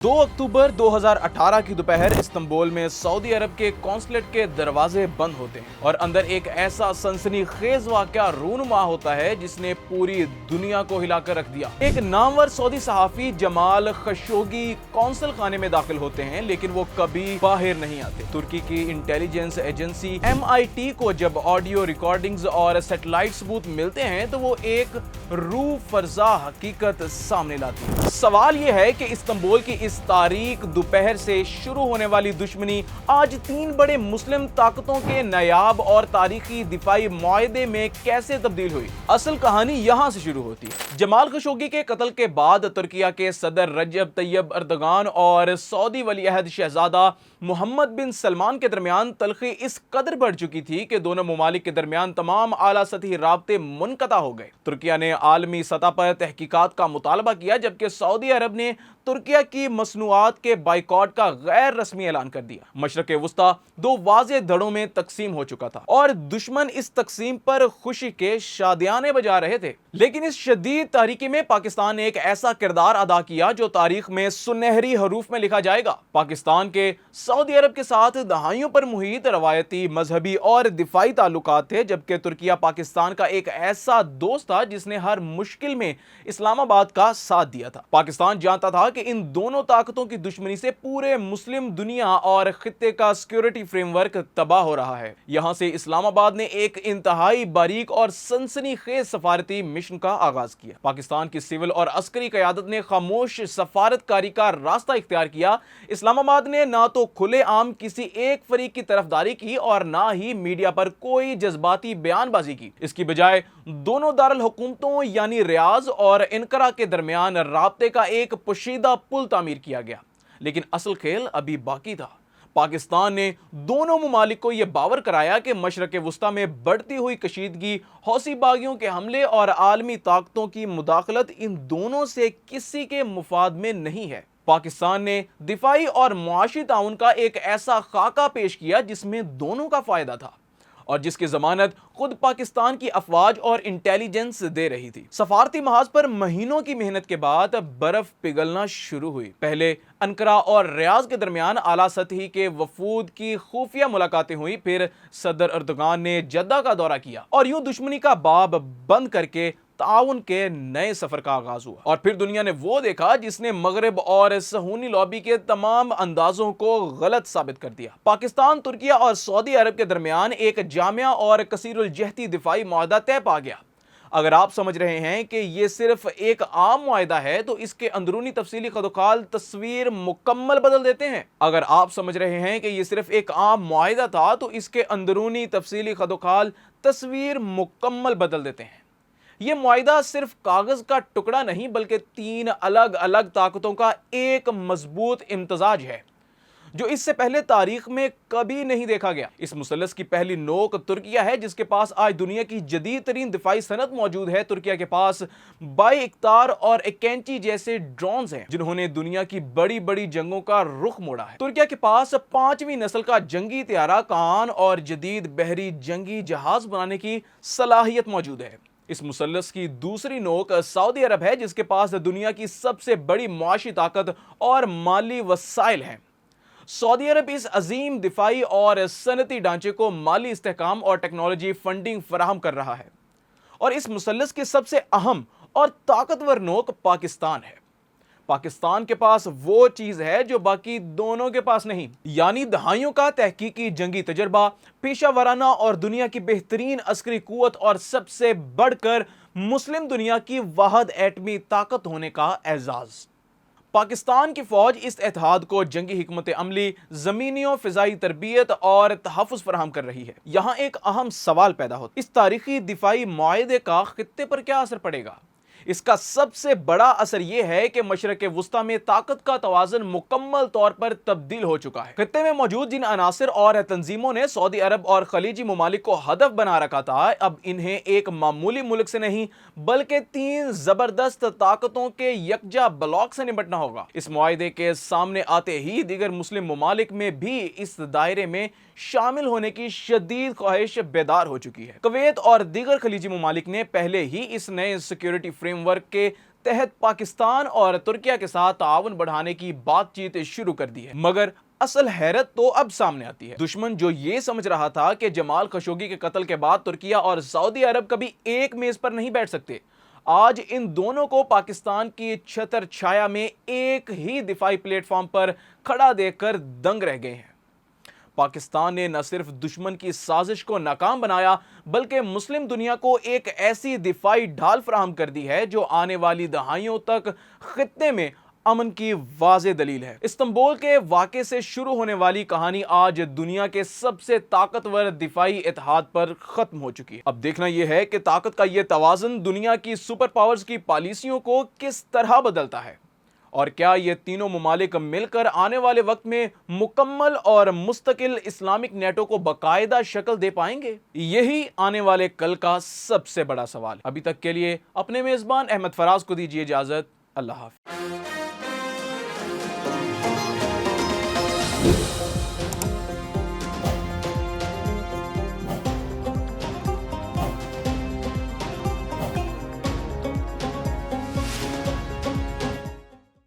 2 अक्टूबर 2018 की दोपहर इस्तांबुल में सऊदी अरब के कॉन्सुलेट के दरवाजे बंद होते हैं और अंदर एक ऐसा सनसनीखेज वाकया रूनुमा होता है जिसने पूरी दुनिया को हिलाकर रख दिया। एक नामवर सऊदी सहाफी जमाल खशोगी कौंसल खाने में दाखिल होते हैं, लेकिन वो कभी बाहर नहीं आते। तुर्की की इंटेलिजेंस एजेंसी MIT को जब ऑडियो रिकॉर्डिंग्स और सैटेलाइट सबूत मिलते हैं तो वो एक रूह फरजा हकीकत सामने लाती है। सवाल यह है कि इस्तांबुल की इस तारीख दोपहर से शुरू होने वाली दुश्मनी आज 3 बड़े मुस्लिम ताकतों के नायाब और तारीखी दिफाई मुआहदे में कैसे तब्दील हुई। असल कहानी यहां से शुरू होती है। जमाल खशोगी के कत्ल के बाद तुर्किया के सदर रजब तैयब अर्दगान और सऊदी वली अहद शहजादा मोहम्मद बिन सलमान के दरमियान तलखी इस कदर बढ़ चुकी थी कि दोनों ममालिक के दरमियान तमाम आला सतही राब्ते मुनक़ता हो गए। तुर्किया ने आलमी सतह पर तहकीकात का मुतालबा किया, जबकि सऊदी अरब ने तुर्किया की मसनूआत के बाइकॉट का गैर रस्मी ऐलान कर दिया। मशरक़ वुस्ता 2 वाज़ेह धड़ों में तकसीम हो चुका था और दुश्मन इस तकसीम पर खुशी के शादियाने बजा रहे थे। लेकिन इस शदीद तारीकी में पाकिस्तान ने एक ऐसा किरदार अदा किया जो तारीख में सुनहरी हरूफ में लिखा जाएगा। पाकिस्तान के सऊदी अरब के साथ दहाइयों पर मुहित रवायती, मजहबी और दिफाई ताल्लुकात थे, जबकि तुर्किया पाकिस्तान का एक ऐसा दोस्त था जिसने हर मुश्किल में इस्लामाबाद का साथ दिया था। पाकिस्तान जानता था कि इन दोनों ताकतों की दुश्मनी से पूरे मुस्लिम दुनिया और खित्ते का सिक्योरिटी फ्रेमवर्क तबाह हो रहा है। यहां से इस्लामाबाद ने एक इंतहाई बारीक और सनसनीखेज सफारती मिशन का आगाज किया। पाकिस्तान की सिविल और अस्करी क़यादत ने खामोश सफारतकारी का रास्ता इख्तियार किया। इस्लामाबाद ने ना तो खुले आम किसी एक फरीक की तरफदारी की और ना ही मीडिया पर कोई जज्बाती बयानबाजी की। इसकी बजाय दोनों दारुल हुकूमतों यानी रियाज और इनकरा के दरमियान राब्ते का एक पोशीदा पुल तामीर किया गया। लेकिन असल खेल अभी बाकी था। पाकिस्तान ने दोनों ममालिक को यह बावर कराया कि मशरक़ वुस्ता में बढ़ती हुई कशीदगी, हौसी बागियों के हमले और आलमी ताकतों की मुदाखलत इन दोनों से किसी के मुफाद में नहीं है। पाकिस्तान ने दिफाई और मुआशी ताउन का एक ऐसा खाका पेश किया जिसमें दोनों का फायदा था और जिसकी जमानत खुद पाकिस्तान की अफवाज और इंटेलिजेंस दे रही थी। सफारती महाज पर महीनों की मेहनत के बाद बर्फ पिघलना शुरू हुई। पहले अनकरा और रियाज के दरमियान आला सतही के वफूद की खुफिया मुलाकातें हुई, फिर सदर अर्दगान ने जद्दा का दौरा किया और यूं दुश्मनी का बाब बंद करके ताउन के नए सफर का आगाज हुआ। और फिर दुनिया ने वो देखा जिसने मगरब और सहूनी लॉबी के तमाम अंदाजों को गलत साबित कर दिया। पाकिस्तान, तुर्किया और सऊदी अरब के दरमियान एक जामिया और कसीरुल जहती दिफाई मुआहदा तय पा गया। अगर आप समझ रहे हैं कि ये सिर्फ एक आम मुआहदा है तो इसके अंदरूनी तफसीली खदोखाल तस्वीर मुकम्मल बदल देते हैं। अगर आप समझ रहे हैं कि ये सिर्फ एक आम मुआहदा था तो इसके अंदरूनी तफसीली खदोखाल तस्वीर मुकम्मल बदल देते हैं। यह मुआहिदा सिर्फ कागज का टुकड़ा नहीं बल्कि 3 अलग अलग ताकतों का एक मजबूत इम्तजाज है जो इससे पहले तारीख में कभी नहीं देखा गया। इस मुसल्लस की पहली नोक तुर्किया है जिसके पास आज दुनिया की जदीद तरीन दिफाई सनत मौजूद है। तुर्किया के पास बाई-इख्तार और एकेंची जैसे ड्रोन्स हैं जिन्होंने दुनिया की बड़ी बड़ी जंगों का रुख मोड़ा है। तुर्किया के पास 5वीं नस्ल का जंगी तैयारा कान और जदीद बहरी जंगी जहाज बनाने की सलाहियत मौजूद है। इस मुसल्लस की दूसरी नोक सऊदी अरब है जिसके पास दुनिया की सबसे बड़ी मुआशी ताकत और माली वसाइल हैं। सऊदी अरब इस अजीम दिफाई और सनती ढांचे को माली इस्तेहकाम और टेक्नोलॉजी फंडिंग फराहम कर रहा है। और इस मुसल्लस की सबसे अहम और ताकतवर नोक पाकिस्तान है। पाकिस्तान के पास वो चीज है जो बाकी दोनों के पास नहीं, यानी दहाइयों का तहकीकी जंगी तजर्बा, पेशा वराना और दुनिया की बेहतरीन अस्करी कुव्वत और सबसे बढ़कर मुस्लिम दुनिया की वाहिद एटमी ताकत होने का एजाज। पाकिस्तान की फौज इस इत्तेहाद को जंगी हिकमत अमली, जमीनी और फिजाई तरबियत और तहफ़्फ़ुज़ फराहम कर रही है। यहाँ एक अहम सवाल पैदा होता है, इस तारीखी दिफाई मुआहदे का खित्ते पर क्या असर पड़ेगा? इसका सबसे बड़ा असर यह है कि मशरक़ वुस्ता में ताकत का तवाज़ुन मुकम्मल तौर पर तब्दील हो चुका है। खित्ते में मौजूद जिन अनासिर और तंजीमों ने सऊदी अरब और खलीजी ममालिक को हदफ बना रखा था, अब इन्हें एक मामूली मुल्क से नहीं बल्कि 3 जबरदस्त ताकतों के यकजा ब्लॉक से निपटना होगा। इस मुआहदे के सामने आते ही दीगर मुस्लिम ममालिक में भी इस दायरे में शामिल होने की शदीद ख्वाहिश बेदार हो चुकी है। कुवैत और दीगर खलीजी ममालिक ने पहले ही इस नए सिक्योरिटी फ्रेमवर्क के तहत पाकिस्तान और तुर्किया के साथ ताउन बढ़ाने की बातचीत शुरू कर दी है। मगर असल हैरत तो अब सामने आती है। दुश्मन जो ये समझ रहा था कि जमाल खशोगी के कत्ल के बाद तुर्किया और सऊदी अरब कभी एक मेज पर नहीं बैठ सकते, आज इन दोनों को पाकिस्तान की छतर छाया में एक ही दिफाई प्लेटफॉर्म पर खड़ा देखकर दंग रह गए हैं। पाकिस्तान ने न सिर्फ दुश्मन की साजिश को नाकाम बनाया, बल्कि मुस्लिम दुनिया को एक ऐसी दिफाई ढाल फराहम कर दी है जो आने वाली दहाइयों तक खित्ते में अमन की वाज़े दलील है। इस्तांबुल के वाक़े से शुरू होने वाली कहानी आज दुनिया के सबसे ताकतवर दिफाई इत्तेहाद पर खत्म हो चुकी है। अब देखना यह है कि ताकत का यह तवाज़ुन दुनिया की सुपर पावर्स की पॉलिसियों को किस तरह बदलता है, और क्या ये तीनों ममालिक मिलकर आने वाले वक्त में मुकम्मल और मुस्तकिल इस्लामिक नेटो को बाकायदा शक्ल दे पाएंगे? यही आने वाले कल का सबसे बड़ा सवाल। अभी तक के लिए अपने मेज़बान अहमद फराज को दीजिए इजाज़त। अल्लाह हाफ़िज़।